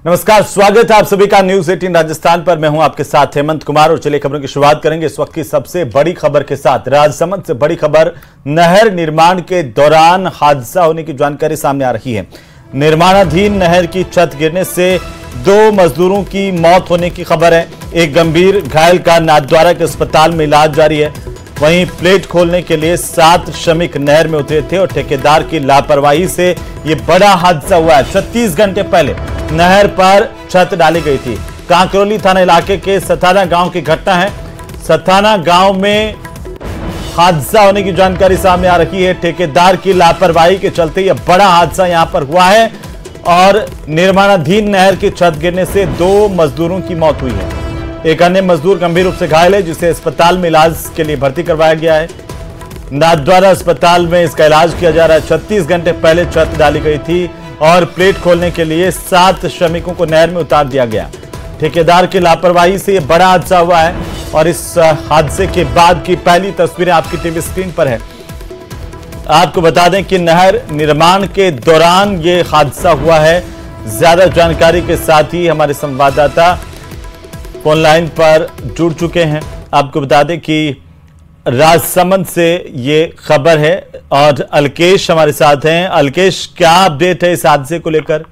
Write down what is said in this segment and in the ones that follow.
नमस्कार, स्वागत है आप सभी का न्यूज 18 राजस्थान पर। मैं हूं आपके साथ हेमंत कुमार और चलिए खबरों की शुरुआत करेंगे इस वक्त की सबसे बड़ी खबर के साथ। राजसमंद से बड़ी खबर, नहर निर्माण के दौरान हादसा होने की जानकारी सामने आ रही है। निर्माणाधीन नहर की छत गिरने से 2 मजदूरों की मौत होने की खबर है। एक गंभीर घायल का नाथद्वारा के अस्पताल में इलाज जारी है। वहीं प्लेट खोलने के लिए 7 श्रमिक नहर में उतरे थे और ठेकेदार की लापरवाही से यह बड़ा हादसा हुआ है। 36 घंटे पहले नहर पर छत डाली गई थी। कांकरोली थाना इलाके के सथाना गांव की घटना है। सथाना गांव में हादसा होने की जानकारी सामने आ रही है। ठेकेदार की लापरवाही के चलते यह बड़ा हादसा यहां पर हुआ है और निर्माणाधीन नहर की छत गिरने से 2 मजदूरों की मौत हुई है। एक अन्य मजदूर गंभीर रूप से घायल है, जिसे अस्पताल में इलाज के लिए भर्ती करवाया गया है। नाथद्वारा अस्पताल में इसका इलाज किया जा रहा है। 36 घंटे पहले छत डाली गई थी और प्लेट खोलने के लिए 7 श्रमिकों को नहर में उतार दिया गया। ठेकेदार की लापरवाही से यह बड़ा हादसा हुआ है और इस हादसे के बाद की पहली तस्वीरें आपकी टीवी स्क्रीन पर है। आपको बता दें कि नहर निर्माण के दौरान यह हादसा हुआ है। ज्यादा जानकारी के साथ ही हमारे संवाददाता फोन लाइन पर जुड़ चुके हैं। आपको बता दें कि राजसमंद से ये खबर है और अलकेश हमारे साथ हैं। अलकेश, क्या अपडेट है इस हादसे को लेकर?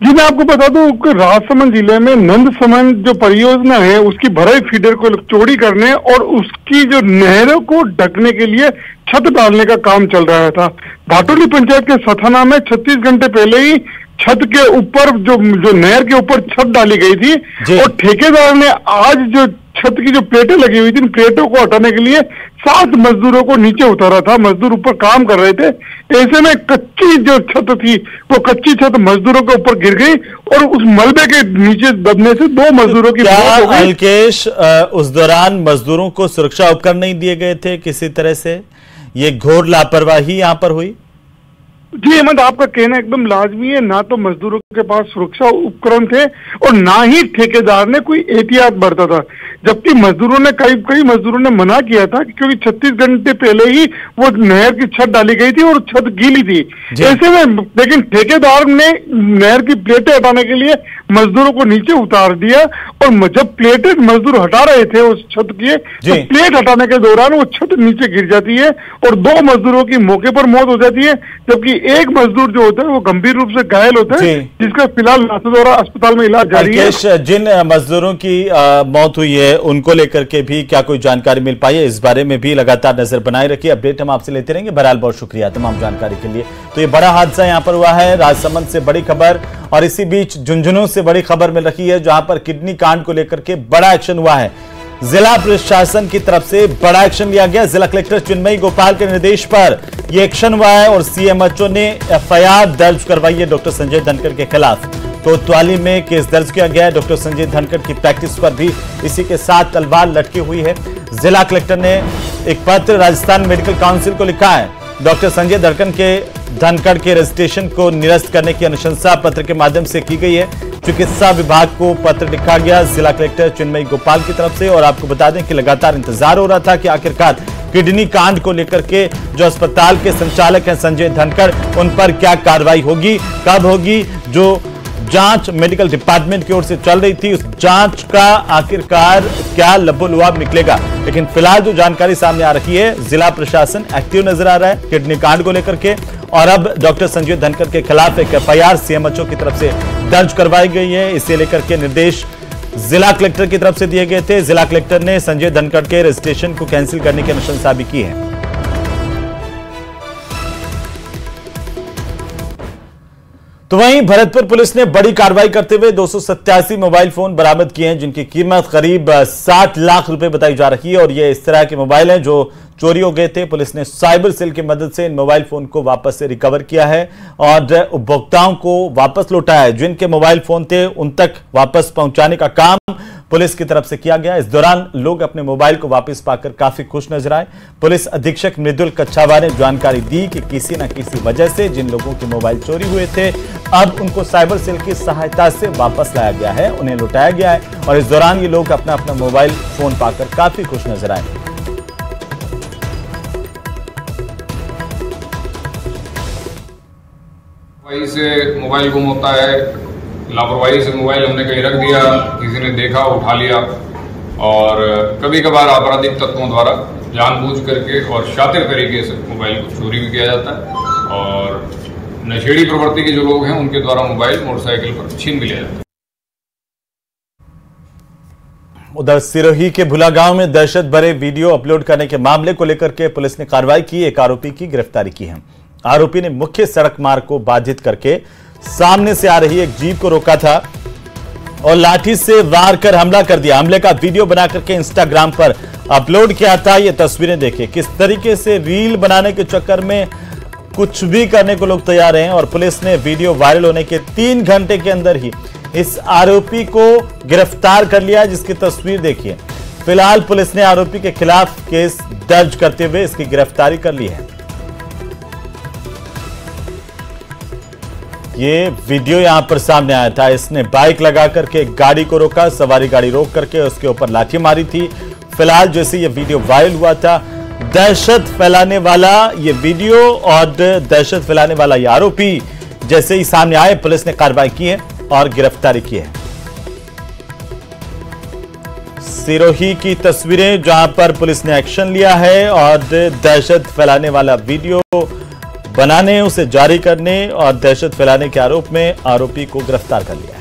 जी, मैं आपको बता दूं कि राजसमंद जिले में नंदसमंद जो परियोजना है उसकी भराई फीडर को चौड़ी करने और उसकी जो नहरों को ढकने के लिए छत डालने का काम चल रहा था। भाटोली पंचायत के सथाना में 36 घंटे पहले ही छत के ऊपर जो नहर के ऊपर छत डाली गई थी और ठेकेदार ने आज जो छत की जो प्लेटें लगी हुई थी, प्लेटों को हटाने के लिए 7 मजदूरों को नीचे उतारा था। मजदूर ऊपर काम कर रहे थे। ऐसे में कच्ची जो छत थी वो कच्ची छत मजदूरों के ऊपर गिर गई और उस मलबे के नीचे दबने से 2 मजदूरों की मौत हो गई। अलकेश, उस दौरान मजदूरों को सुरक्षा उपकरण नहीं दिए गए थे किसी तरह से? ये घोर लापरवाही यहां पर हुई। जी हेमंत, आपका कहना एकदम लाजमी है। ना तो मजदूरों के पास सुरक्षा उपकरण थे और ना ही ठेकेदार ने कोई एहतियात बरता था। जबकि मजदूरों ने कई मजदूरों ने मना किया था क्योंकि 36 घंटे पहले ही वो नहर की छत डाली गई थी और छत गीली थी। ऐसे में लेकिन ठेकेदार ने नहर की प्लेटें हटाने के लिए मजदूरों को नीचे उतार दिया और जब प्लेटें मजदूर हटा रहे थे उस छत की, तो प्लेट हटाने के दौरान वो छत नीचे गिर जाती है और 2 मजदूरों की मौके पर मौत हो जाती है। जबकि एक मजदूर जो होता है वो गंभीर रूप से घायल होता है, जिसका फिलहाल नाथद्वारा अस्पताल में इलाज जारी है। जिन मजदूरों की मौत हुई है उनको लेकर के भी क्या कोई जानकारी मिल पाई है? इस बारे में भी लगातार नजर बनाए रखिए, अपडेट हम आपसे लेते रहेंगे। बहरहाल बहुत शुक्रिया तमाम जानकारी के लिए। तो ये बड़ा हादसा यहां पर हुआ है, राजसमंद से बड़ी खबर। और इसी बीच झुंझुनू से बड़ी खबर मिल रही है, जहां पर किडनी कांड को लेकर के बड़ा एक्शन हुआ है। जिला प्रशासन की तरफ से बड़ा एक्शन लिया गया। जिला कलेक्टर चिन्मयी गोपाल के निर्देश पर यह एक्शन हुआ है और सीएमएचओ ने एफआईआर दर्ज करवाई है डॉक्टर संजय धनखड़ के खिलाफ। कोतवाली में केस दर्ज किया गया है। डॉक्टर संजय धनखड़ की प्रैक्टिस पर भी इसी के साथ तलवार लटकी हुई है। जिला कलेक्टर ने एक पत्र राजस्थान मेडिकल काउंसिल को लिखा है। डॉक्टर संजय धनखड़ के रजिस्ट्रेशन को निरस्त करने की अनुशंसा पत्र के माध्यम से की गई है। चिकित्सा विभाग को पत्र लिखा गया जिला कलेक्टर चिन्मयी गोपाल की तरफ से। और आपको बता दें कि लगातार इंतजार हो रहा था कि आखिरकार किडनी कांड को लेकर के जो अस्पताल के संचालक हैं संजय धनखड़, उन पर क्या कार्रवाई होगी, कब होगी। जो जांच मेडिकल डिपार्टमेंट की ओर से चल रही थी, उस जांच का आखिरकार क्या लबोलुआब निकलेगा। लेकिन फिलहाल जो जानकारी सामने आ रही है, जिला प्रशासन एक्टिव नजर आ रहा है किडनी कांड को लेकर के। और अब डॉक्टर संजय धनखड़ के खिलाफ एक एफआईआर सीएमएचओ की तरफ से दर्ज करवाई गई है। इसे लेकर के निर्देश जिला कलेक्टर की तरफ से दिए गए थे। जिला कलेक्टर ने संजय धनखड़ के रजिस्ट्रेशन को कैंसिल करने की अनुशंसा भी की है। तो वहीं भरतपुर पुलिस ने बड़ी कार्रवाई करते हुए 287 मोबाइल फोन बरामद किए हैं, जिनकी कीमत करीब 60 लाख रुपए बताई जा रही है। और ये इस तरह के मोबाइल हैं जो चोरी हो गए थे। पुलिस ने साइबर सेल की मदद से इन मोबाइल फोन को वापस से रिकवर किया है और उपभोक्ताओं को वापस लौटाया है। जिनके मोबाइल फोन थे उन तक वापस पहुंचाने का काम पुलिस की तरफ से किया गया। इस दौरान लोग अपने मोबाइल को वापस पाकर काफी खुश नजर आए। पुलिस अधीक्षक मृदुल कच्छावा ने जानकारी दी कि किसी न किसी वजह से जिन लोगों के मोबाइल चोरी हुए थे, अब उनको साइबर सेल की सहायता से वापस लाया गया है, उन्हें लौटाया गया है। और इस दौरान ये लोग अपना अपना मोबाइल फोन पाकर काफी खुश नजर आए। से मोबाइल गुम होता है लापरवाही से मोबाइल हमने कहीं रख दिया, किसी ने देखा, उठा लिया, और कभी कभार आपराधिक तत्वों द्वारा जानबूझ करके और शातिर तरीके से मोबाइल को चोरी भी किया जाता है, और नशेड़ी प्रवृत्ति के जो लोग हैं उनके द्वारा मोबाइल मोटरसाइकिल पर छीन भी लिया जाता है। उधर सिरोही के भुला गांव में दहशत भरे वीडियो अपलोड करने के मामले को लेकर के पुलिस ने कार्रवाई की, एक आरोपी की गिरफ्तारी की है। आरोपी ने मुख्य सड़क मार्ग को बाधित करके सामने से आ रही एक जीप को रोका था और लाठी से वार कर हमला कर दिया। हमले का वीडियो बना करके इंस्टाग्राम पर अपलोड किया था। ये तस्वीरें देखिए, किस तरीके से रील बनाने के चक्कर में कुछ भी करने को लोग तैयार हैं, और पुलिस ने वीडियो वायरल होने के 3 घंटे के अंदर ही इस आरोपी को गिरफ्तार कर लिया, जिसकी तस्वीर देखिए। फिलहाल पुलिस ने आरोपी के खिलाफ केस दर्ज करते हुए इसकी गिरफ्तारी कर ली है। ये वीडियो यहां पर सामने आया था। इसने बाइक लगा करके गाड़ी को रोका, सवारी गाड़ी रोक करके उसके ऊपर लाठी मारी थी। फिलहाल जैसे ये वीडियो वायरल हुआ था, दहशत फैलाने वाला ये वीडियो और दहशत फैलाने वाला ये आरोपी जैसे ही सामने आए, पुलिस ने कार्रवाई की है और गिरफ्तारी की है। सिरोही की तस्वीरें जहां पर पुलिस ने एक्शन लिया है और दहशत फैलाने वाला वीडियो बनाने, उसे जारी करने और दहशत फैलाने के आरोप में आरोपी को गिरफ्तार कर लिया है।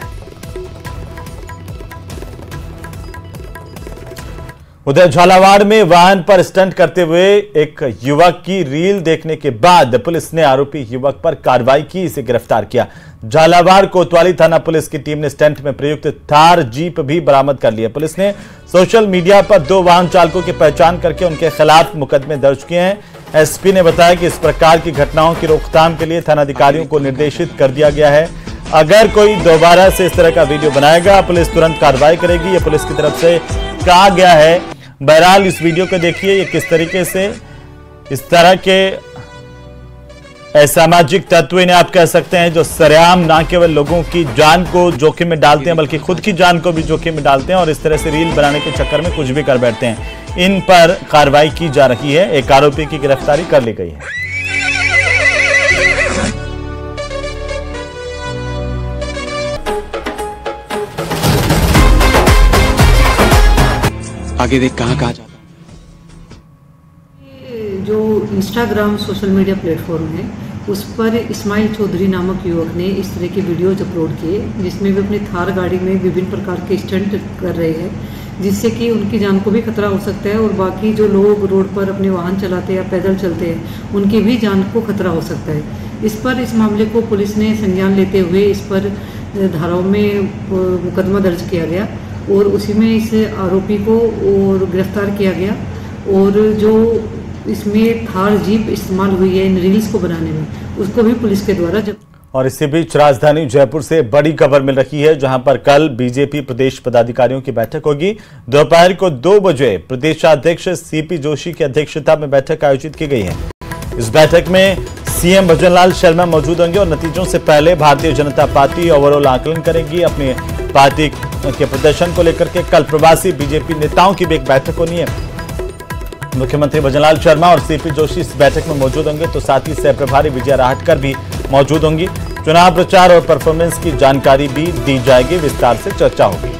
उधर झालावाड़ में वाहन पर स्टंट करते हुए एक युवक की रील देखने के बाद पुलिस ने आरोपी युवक पर कार्रवाई की, इसे गिरफ्तार किया। झालावाड़ कोतवाली थाना पुलिस की टीम ने स्टंट में प्रयुक्त थार जीप भी बरामद कर ली है। पुलिस ने सोशल मीडिया पर 2 वाहन चालकों की पहचान करके उनके खिलाफ मुकदमे दर्ज किए हैं। एसपी ने बताया कि इस प्रकार की घटनाओं की रोकथाम के लिए थानाधिकारियों को निर्देशित कर दिया गया है। अगर कोई दोबारा से इस तरह का वीडियो बनाएगा, पुलिस तुरंत कार्रवाई करेगी, ये पुलिस की तरफ से कहा गया है। बहरहाल इस वीडियो को देखिए, ये किस तरीके से इस तरह के असामाजिक तत्व इन्हें आप कह सकते हैं, जो सरेआम ना केवल लोगों की जान को जोखिम में डालते हैं बल्कि खुद की जान को भी जोखिम में डालते हैं और इस तरह से रील बनाने के चक्कर में कुछ भी कर बैठते हैं। इन पर कार्रवाई की जा रही है। एक आरोपी की गिरफ्तारी कर ली गई है। आगे देख कहाँ जाता। जो इंस्टाग्राम सोशल मीडिया प्लेटफॉर्म है, उस पर इस्माइल चौधरी नामक युवक ने इस तरह के वीडियोज अपलोड किए, जिसमें वे अपनी थार गाड़ी में विभिन्न प्रकार के स्टंट कर रहे हैं, जिससे कि उनकी जान को भी खतरा हो सकता है और बाकी जो लोग रोड पर अपने वाहन चलाते हैं या पैदल चलते हैं, उनकी भी जान को खतरा हो सकता है। इस मामले को पुलिस ने संज्ञान लेते हुए इस पर धाराओं में मुकदमा दर्ज किया गया और उसी में इस आरोपी को और गिरफ्तार किया गया। और जो इसमें थार जीप इस्तेमाल हुई है इन रील्स को बनाने में, उसको भी पुलिस के द्वारा जब। और इसी बीच राजधानी जयपुर से बड़ी खबर मिल रही है, जहां पर कल बीजेपी प्रदेश पदाधिकारियों की बैठक होगी। दोपहर को 2 बजे प्रदेशाध्यक्ष सीपी जोशी की अध्यक्षता में बैठक आयोजित की गई है। इस बैठक में सीएम भजनलाल शर्मा मौजूद होंगे और नतीजों से पहले भारतीय जनता पार्टी ओवरऑल आकलन करेगी अपनी पार्टी के प्रदर्शन को लेकर के। कल प्रवासी बीजेपी नेताओं की भी एक बैठक होनी है। मुख्यमंत्री भजनलाल शर्मा और सीपी जोशी इस बैठक में मौजूद होंगे, तो साथ ही सह प्रभारी विजया राहटकर भी मौजूद होंगी। चुनाव प्रचार और परफॉर्मेंस की जानकारी भी दी जाएगी, विस्तार से चर्चा होगी।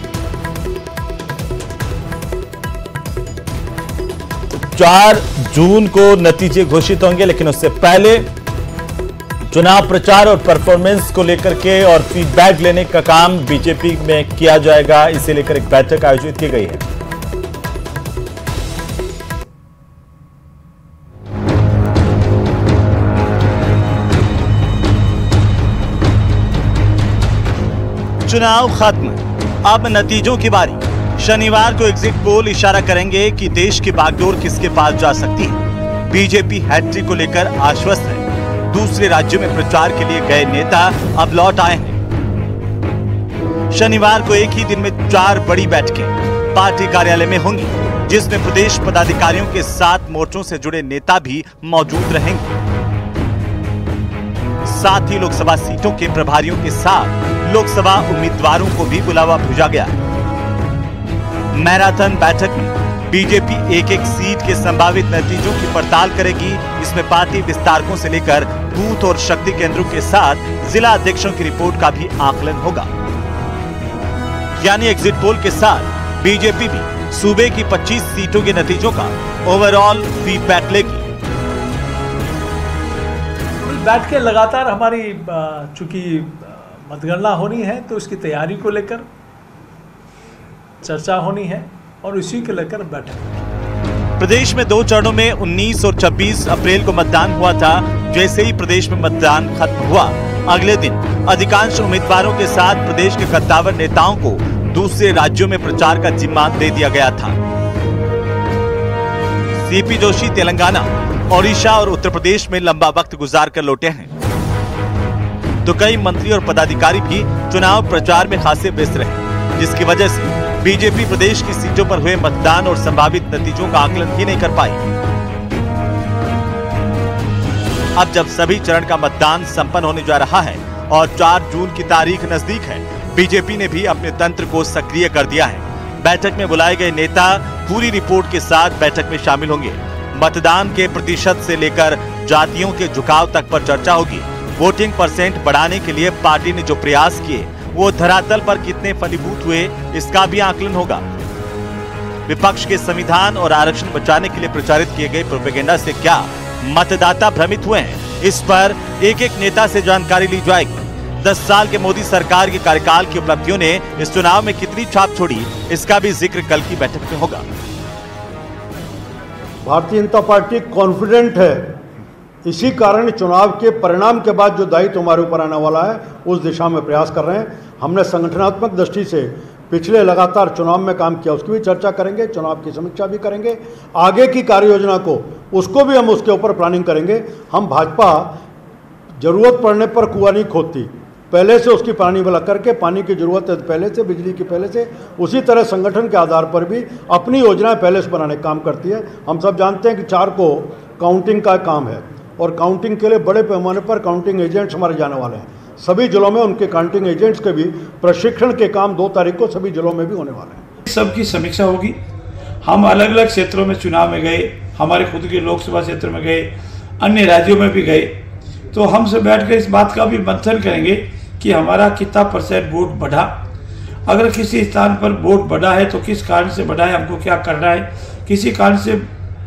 4 जून को नतीजे घोषित होंगे, लेकिन उससे पहले चुनाव प्रचार और परफॉर्मेंस को लेकर के और फीडबैक लेने का काम बीजेपी में किया जाएगा। इसे लेकर एक बैठक आयोजित की गई है। चुनाव खत्म, अब नतीजों की बारी। शनिवार को एग्जिट पोल इशारा करेंगे कि देश की बागडोर किसके पास जा सकती है। बीजेपी हैट्रिक को लेकर आश्वस्त है। दूसरे राज्यों में प्रचार के लिए गए नेता अब लौट आए हैं। शनिवार को एक ही दिन में 4 बड़ी बैठकें पार्टी कार्यालय में होंगी, जिसमें प्रदेश पदाधिकारियों के साथ मोर्चों से जुड़े नेता भी मौजूद रहेंगे। साथ ही लोकसभा सीटों के प्रभारियों के साथ लोकसभा उम्मीदवारों को भी बुलावा भेजा गया। मैराथन बैठक में बीजेपी एक-एक सीट के संभावित नतीजों की पड़ताल करेगी। इसमें पार्टी विस्तारकों से लेकर बूथ और शक्ति केंद्रों के साथ जिला अध्यक्षों की रिपोर्ट का भी आकलन होगा। यानी एग्जिट पोल के साथ बीजेपी भी सूबे की 25 सीटों के नतीजों का ओवरऑल फीडबैक लेगी। बैठ के लगातार हमारी चूंकि मतगणना होनी है तो उसकी तैयारी को लेकर चर्चा होनी है और इसी को लेकर बैठक। प्रदेश में 2 चरणों में 19 और 26 अप्रैल को मतदान हुआ था। जैसे ही प्रदेश में मतदान खत्म हुआ, अगले दिन अधिकांश उम्मीदवारों के साथ प्रदेश के कद्दावर नेताओं को दूसरे राज्यों में प्रचार का जिम्मा दे दिया गया था। सीपी जोशी तेलंगाना, ओडिशा और उत्तर प्रदेश में लंबा वक्त गुजार कर लौटे हैं, तो कई मंत्री और पदाधिकारी भी चुनाव प्रचार में खासे व्यस्त रहे, जिसकी वजह से बीजेपी प्रदेश की सीटों पर हुए मतदान और संभावित नतीजों का आकलन ही नहीं कर पाई। अब जब सभी चरण का मतदान संपन्न होने जा रहा है और 4 जून की तारीख नजदीक है, बीजेपी ने भी अपने तंत्र को सक्रिय कर दिया है। बैठक में बुलाए गए नेता पूरी रिपोर्ट के साथ बैठक में शामिल होंगे। मतदान के प्रतिशत से लेकर जातियों के झुकाव तक पर चर्चा होगी। वोटिंग % बढ़ाने के लिए पार्टी ने जो प्रयास किए वो धरातल पर कितने फलीभूत हुए, इसका भी आकलन होगा। विपक्ष के संविधान और आरक्षण बचाने के लिए प्रचारित किए गए प्रोपेगेंडा से क्या मतदाता भ्रमित हुए हैं, इस पर एक एक नेता से जानकारी ली जाएगी। 10 साल के मोदी सरकार के कार्यकाल की उपलब्धियों ने इस चुनाव में कितनी छाप छोड़ी, इसका भी जिक्र कल की बैठक में होगा। भारतीय जनता पार्टी कॉन्फिडेंट है, इसी कारण चुनाव के परिणाम के बाद जो दायित्व हमारे ऊपर आने वाला है उस दिशा में प्रयास कर रहे हैं। हमने संगठनात्मक दृष्टि से पिछले लगातार चुनाव में काम किया, उसकी भी चर्चा करेंगे, चुनाव की समीक्षा भी करेंगे, आगे की कार्य योजना को उसको भी हम उसके ऊपर प्लानिंग करेंगे। हम भाजपा जरूरत पड़ने पर कुआं नहीं खोदती, पहले से उसकी पानी वाला करके, पानी की जरूरत है पहले से, बिजली की पहले से, उसी तरह संगठन के आधार पर भी अपनी योजनाएं पहले से बनाने का काम करती है। हम सब जानते हैं कि 4 को काउंटिंग का काम है और काउंटिंग के लिए बड़े पैमाने पर काउंटिंग एजेंट्स हमारे जाने वाले हैं। सभी जिलों में उनके काउंटिंग एजेंट्स के भी प्रशिक्षण के काम 2 तारीख को सभी जिलों में भी होने वाले हैं। सबकी समीक्षा होगी। हम अलग अलग क्षेत्रों में चुनाव में गए, हमारे खुद के लोकसभा क्षेत्र में गए, अन्य राज्यों में भी गए, तो हम सब बैठकर इस बात का भी मंथन करेंगे कि हमारा कितना % वोट बढ़ा, अगर किसी स्थान पर वोट बढ़ा है तो किस कारण से बढ़ा है, हमको क्या करना है, किसी कारण से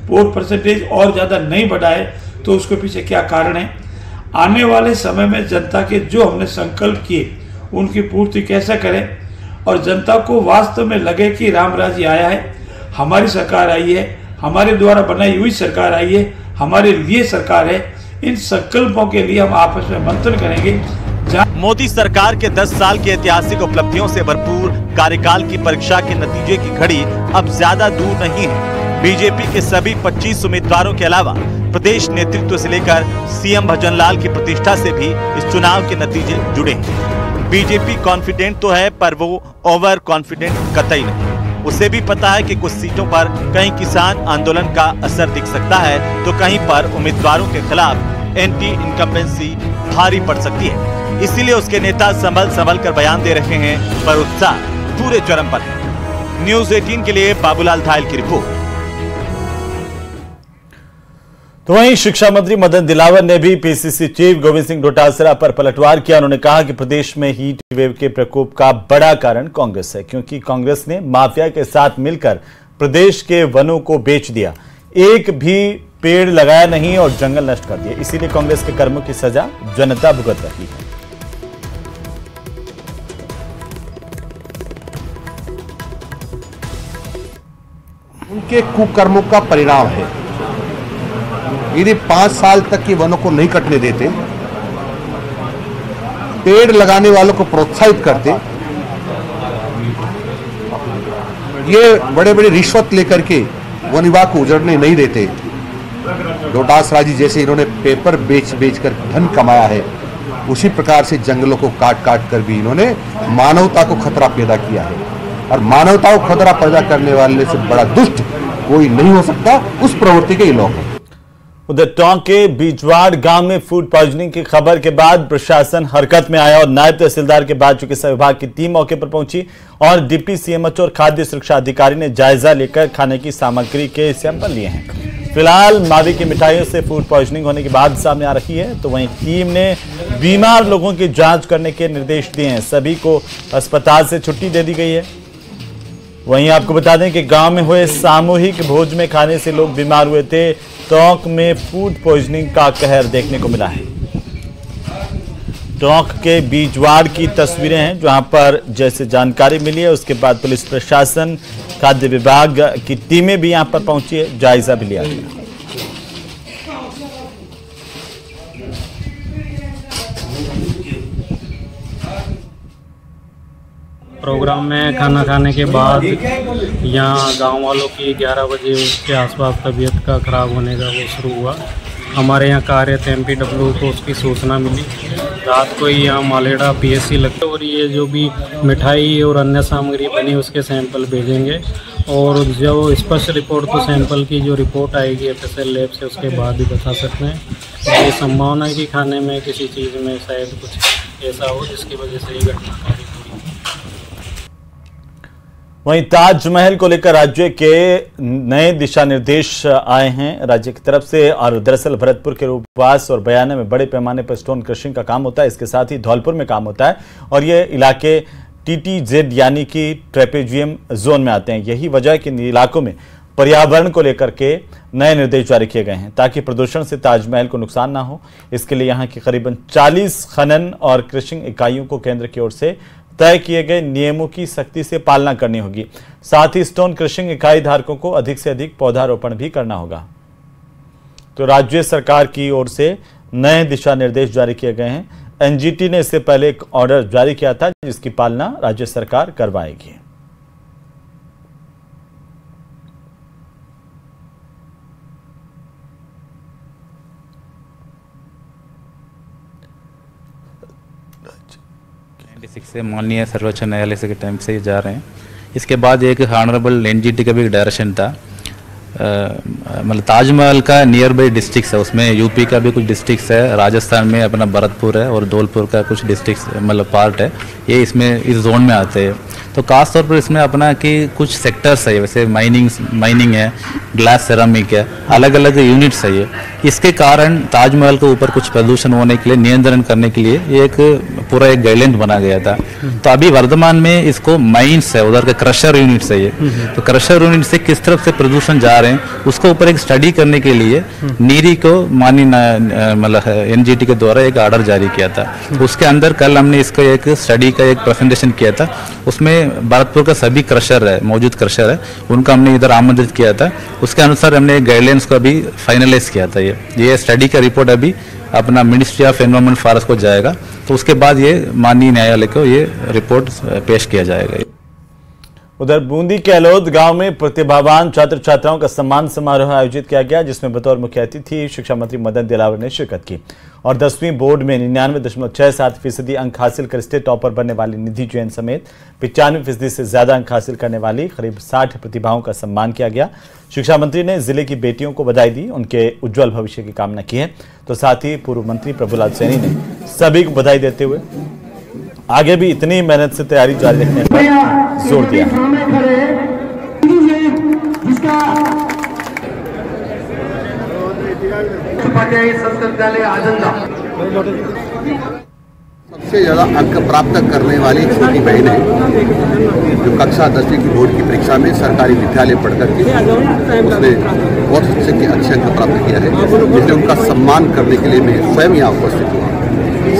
वोट % और ज़्यादा नहीं बढ़ा है तो उसके पीछे क्या कारण है। आने वाले समय में जनता के जो हमने संकल्प किए उनकी पूर्ति कैसे करें और जनता को वास्तव में लगे कि राम राज्य आया है, हमारी सरकार आई है, हमारे द्वारा बनाई हुई सरकार आई है, हमारे लिए सरकार है। इन संकल्पों के लिए हम आपस में मंथन करेंगे। मोदी सरकार के 10 साल की ऐतिहासिक उपलब्धियों से भरपूर कार्यकाल की परीक्षा के नतीजे की घड़ी अब ज्यादा दूर नहीं है। बीजेपी के सभी 25 उम्मीदवारों के अलावा प्रदेश नेतृत्व से लेकर सीएम भजनलाल की प्रतिष्ठा से भी इस चुनाव के नतीजे जुड़े हैं। बीजेपी कॉन्फिडेंट तो है, पर वो ओवर कॉन्फिडेंट कतई नहीं। उसे भी पता है कि कुछ सीटों पर कहीं किसान आंदोलन का असर दिख सकता है तो कहीं पर उम्मीदवारों के खिलाफ एंटी इनकम्बेंसी भारी पड़ सकती है। इसीलिए उसके नेता संभल कर बयान दे रहे हैं, पर उत्साह पूरे चरम पर है। न्यूज़ 18 के लिए बाबूलाल धायल की रिपोर्ट। तो वहीं शिक्षा मंत्री मदन दिलावर ने भी पीसीसी चीफ गोविंद सिंह डोटासरा पर पलटवार किया। उन्होंने कहा कि प्रदेश में हीट वेव के प्रकोप का बड़ा कारण कांग्रेस है, क्योंकि कांग्रेस ने माफिया के साथ मिलकर प्रदेश के वनों को बेच दिया, एक भी पेड़ लगाया नहीं और जंगल नष्ट कर दिए। इसीलिए कांग्रेस के कर्मों की सजा जनता भुगत रही है। उनके कुकर्मों का परिणाम है। यदि 5 साल तक के वनों को नहीं कटने देते, पेड़ लगाने वालों को प्रोत्साहित करते, ये बड़े बड़े रिश्वत लेकर के वन विभाग को उजड़ने नहीं देते, डोटासरा जी जैसे इन्होंने पेपर बेच कर धन कमाया है, उसी प्रकार से जंगलों को काट कर भी इन्होंने मानवता को खतरा पैदा किया है। और मानवता को खतरा पैदा करने वाले से बड़ा दुष्ट कोई नहीं हो सकता, उस प्रवृत्ति के ये लोग हैं। उधर टोंक के बीजवाड़ गांव में फूड पॉइजनिंग की खबर के बाद प्रशासन हरकत में आया और नायब तहसीलदार के बाद चिकित्सा विभाग की टीम मौके पर पहुंची और डिप्टी सीएमएचओ और खाद्य सुरक्षा अधिकारी ने जायजा लेकर खाने की सामग्री के सैंपल लिए हैं। फिलहाल मावी की मिठाइयों से फूड पॉइजनिंग होने की बात सामने आ रही है, तो वहीं टीम ने बीमार लोगों की जांच करने के निर्देश दिए हैं। सभी को अस्पताल से छुट्टी दे दी गई है। वहीं आपको बता दें कि गांव में हुए सामूहिक भोज में खाने से लोग बीमार हुए थे। टोंक में फूड पॉइजनिंग का कहर देखने को मिला है। टोंक के बीजवाड़ की तस्वीरें हैं, जहां पर जैसे जानकारी मिली है उसके बाद पुलिस प्रशासन, खाद्य विभाग की टीमें भी यहां पर पहुंची है, जायजा भी लिया गया। प्रोग्राम में खाना खाने के बाद यहाँ गांव वालों की 11 बजे उसके आसपास तबीयत का खराब होने का वो शुरू हुआ। हमारे यहाँ कार्यरत MPW को उसकी सूचना मिली। रात को ही यहाँ मालेड़ा PSC लगता और ये जो भी मिठाई और अन्य सामग्री बनी उसके सैंपल भेजेंगे और जो स्पष्ट रिपोर्ट तो सैंपल की जो रिपोर्ट आएगी FSL लैब से उसके बाद ही बता सकते हैं। ये संभावना है कि खाने में किसी चीज़ में शायद कुछ ऐसा हो जिसकी वजह से ये घटना हुई। वहीं ताजमहल को लेकर राज्य के नए दिशा निर्देश आए हैं राज्य की तरफ से। और दरअसल भरतपुर के रूपवास और बयाना में बड़े पैमाने पर स्टोन क्रशिंग का काम होता है। इसके साथ ही धौलपुर में काम होता है और ये इलाके TTZ यानी कि ट्रेपेजियम जोन में आते हैं। यही वजह है कि इन इलाकों में पर्यावरण को लेकर के नए निर्देश जारी किए गए हैं ताकि प्रदूषण से ताजमहल को नुकसान ना हो। इसके लिए यहाँ की करीबन 40 खनन और क्रशिंग इकाइयों को केंद्र की ओर से तय किए गए नियमों की सख्ती से पालना करनी होगी। साथ ही स्टोन क्रशिंग इकाई धारकों को अधिक से अधिक पौधारोपण भी करना होगा। तो राज्य सरकार की ओर से नए दिशा निर्देश जारी किए गए हैं। NGT ने इससे पहले एक ऑर्डर जारी किया था जिसकी पालना राज्य सरकार करवाएगी। से माननीय सर्वोच्च न्यायालय से के टाइम से जा रहे हैं। इसके बाद एक ऑनरेबल NGT का भी डायरेक्शन था। मतलब ताजमहल का नियर बाई डिस्ट्रिक्ट्स है, उसमें यूपी का भी कुछ डिस्ट्रिक्ट्स है, राजस्थान में अपना भरतपुर है और धौलपुर का कुछ डिस्ट्रिक्ट्स मतलब पार्ट है, ये इसमें इस जोन में आते हैं। तो खास तौर पर इसमें अपना कि कुछ सेक्टर्स है, वैसे माइनिंग है, ग्लास सेरामिक है, अलग अलग यूनिट्स है ये। इसके कारण ताजमहल के ऊपर कुछ प्रदूषण होने के लिए नियंत्रण करने के लिए ये एक पूरा एक गाइडलाइन बना गया था। तो अभी वर्तमान में इसको माइंस है, उधर का क्रशर यूनिट्स है ये, तो क्रशर यूनिट से किस तरफ से प्रदूषण जा रहे हैं उसको ऊपर एक स्टडी करने के लिए नीरी को मतलब NGT के द्वारा एक ऑर्डर जारी किया था। उसके अंदर कल हमने इसका एक स्टडी का एक प्रेजेंटेशन किया था। उसमें भरतपुर का सभी क्रशर है, मौजूद क्रशर है, उनका हमने इधर आमंत्रित किया था। उसके अनुसार हमने गाइडलाइंस को अभी फाइनलाइज किया था। ये स्टडी का रिपोर्ट अभी अपना मिनिस्ट्री ऑफ एनवायरमेंट फॉरेस्ट को जाएगा, तो उसके बाद ये माननीय न्यायालय को ये रिपोर्ट पेश किया जाएगा। उधर बूंदी के अलौद गांव में प्रतिभावान छात्र छात्राओं का सम्मान समारोह आयोजित किया गया, जिसमें बतौर मुख्य अतिथि शिक्षा मंत्री मदन दिलावर ने शिरकत की और 10वीं बोर्ड में 99.67% अंक हासिल कर स्टेट टॉपर बनने वाली निधि जैन समेत 95% से ज्यादा अंक हासिल करने वाली करीब 60 प्रतिभाओं का सम्मान किया गया। शिक्षा मंत्री ने जिले की बेटियों को बधाई दी, उनके उज्जवल भविष्य की कामना की है। तो साथ ही पूर्व मंत्री प्रभुलाल सैनी ने सभी को बधाई देते हुए आगे भी इतनी मेहनत से तैयारी जारी रखने पर जोर दिया। सबसे ज्यादा अंक प्राप्त करने वाली छोटी बहन है जो कक्षा 10वीं की बोर्ड की परीक्षा में सरकारी विद्यालय पढ़कर के उसने बहुत अच्छे अंक प्राप्त किया है, जिससे उनका सम्मान करने के लिए मैं स्वयं यहाँ उपस्थित हुआ।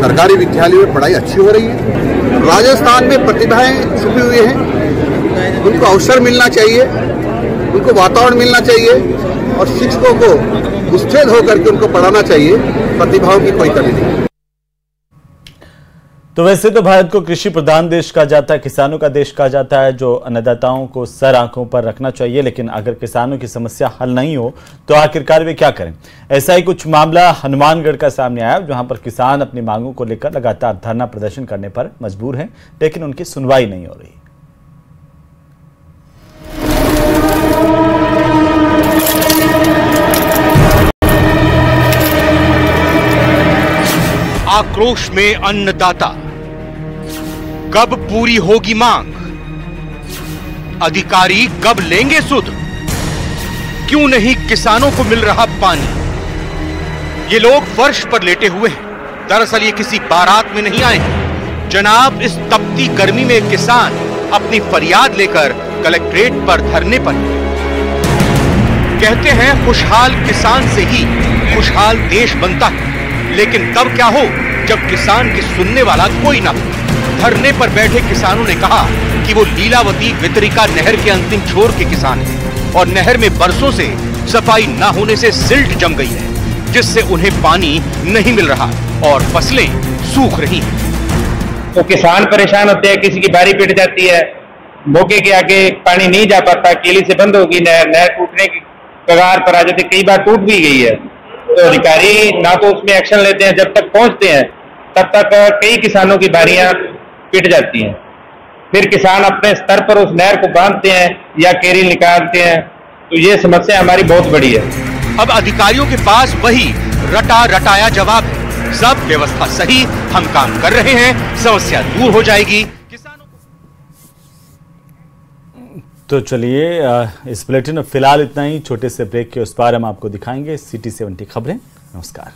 सरकारी विद्यालय में पढ़ाई अच्छी हो रही है। राजस्थान में प्रतिभाएं छुपी हुई हैं, उनको अवसर मिलना चाहिए, उनको वातावरण मिलना चाहिए और शिक्षकों को मुस्तैद होकर के उनको पढ़ाना चाहिए। प्रतिभाओं की कोई कमी नहीं। तो वैसे तो भारत को कृषि प्रधान देश कहा जाता है, किसानों का देश कहा जाता है, जो अन्नदाताओं को सर आंखों पर रखना चाहिए। लेकिन अगर किसानों की समस्या हल नहीं हो तो आखिरकार वे क्या करें? ऐसा ही कुछ मामला हनुमानगढ़ का सामने आया, जहां पर किसान अपनी मांगों को लेकर लगातार धरना प्रदर्शन करने पर मजबूर हैं, लेकिन उनकी सुनवाई नहीं हो रही। आक्रोश में अन्नदाता, कब पूरी होगी मांग? अधिकारी कब लेंगे सुध? क्यों नहीं किसानों को मिल रहा पानी? ये लोग फर्श पर लेटे हुए हैं। दरअसल ये किसी बारात में नहीं आए हैं जनाब। इस तपती गर्मी में किसान अपनी फरियाद लेकर कलेक्ट्रेट पर धरने पर। कहते हैं खुशहाल किसान से ही खुशहाल देश बनता है, लेकिन तब क्या हो जब किसान की सुनने वाला कोई ना हो। धरने पर बैठे किसानों ने कहा कि वो लीलावती वितरिका नहर के अंतिम छोर के किसान हैं और नहर में बरसों से सफाई ना होने से सिल्ट जम गई है, जिससे उन्हें पानी नहीं मिल रहा और फसलें सूख रही हैं। तो किसान परेशान होते हैं, किसी की बारी पिट जाती है, मौके के आगे पानी नहीं जा पाता, केली से बंद होगी नहर टूटने की कगार पर आ जाती, कई बार टूट भी गई है। तो अधिकारी ना तो उसमें एक्शन लेते हैं, जब तक पहुंचते हैं तब तक कई किसानों की बारियां पिट जाती हैं। फिर किसान अपने स्तर पर उस नहर को बांधते हैं या केरी निकालते हैं। तो ये समस्या हमारी बहुत बड़ी है। अब अधिकारियों के पास वही रटा रटाया जवाब है, सब व्यवस्था सही, हम काम कर रहे हैं, समस्या दूर हो जाएगी। तो चलिए इस बुलेटिन में फिलहाल इतना ही। छोटे से ब्रेक के उस पार हम आपको दिखाएंगे सिटी 70 खबरें। नमस्कार।